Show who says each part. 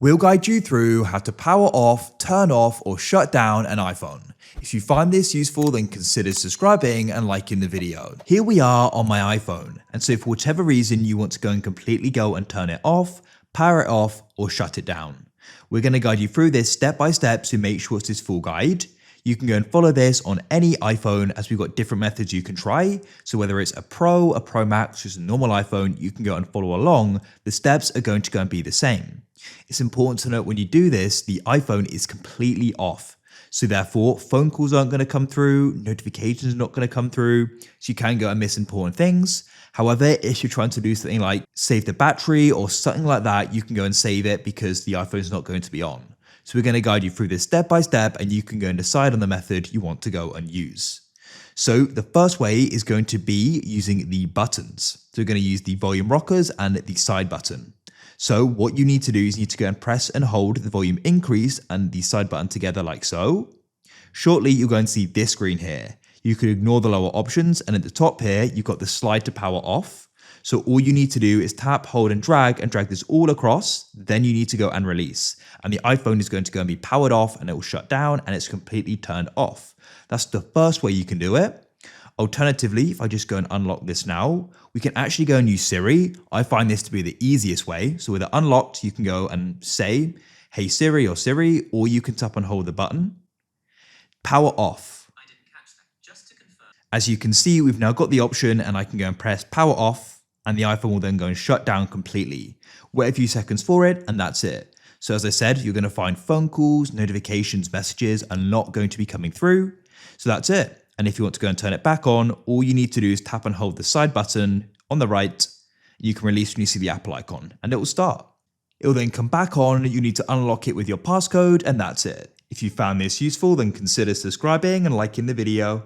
Speaker 1: We'll guide you through how to power off, turn off, or shut down an iPhone. If you find this useful, then consider subscribing and liking the video. Here we are on my iPhone, and so for whatever reason you want to go and completely go and turn it off, power it off, or shut it down. We're going to guide you through this step by step, so make sure it's this full guide. You can go and follow this on any iPhone, as we've got different methods you can try. So whether it's a Pro Max, just a normal iPhone, you can go and follow along. The steps are going to go and be the same. It's important to note when you do this, the iPhone is completely off. So therefore, phone calls aren't going to come through, notifications are not going to come through, so you can go and miss important things. However, if you're trying to do something like save the battery or something like that, you can go and save it because the iPhone is not going to be on. So we're going to guide you through this step by step, and you can go and decide on the method you want to go and use. So the first way is going to be using the buttons. So we're going to use the volume rockers and the side button. So what you need to do is you need to go and press and hold the volume increase and the side button together like so. Shortly, you're going to see this screen here. You could ignore the lower options, and at the top here, you've got the slide to power off. So all you need to do is tap, hold, and drag this all across. Then you need to go and release. And the iPhone is going to go and be powered off, and it will shut down, and it's completely turned off. That's the first way you can do it. Alternatively, if I just go and unlock this now, we can actually go and use Siri. I find this to be the easiest way. So with it unlocked, you can go and say, "Hey Siri" or you can tap and hold the button. Power off.
Speaker 2: I didn't catch that. Just to confirm.
Speaker 1: As you can see, we've now got the option, and I can go and press power off, and the iPhone will then go and shut down completely. Wait a few seconds for it, and that's it. So as I said, you're going to find phone calls, notifications, messages are not going to be coming through. So that's it. And if you want to go and turn it back on, all you need to do is tap and hold the side button on the right. You can release when you see the Apple icon, and it will start. It will then come back on. You need to unlock it with your passcode, and that's it. If you found this useful, then consider subscribing and liking the video.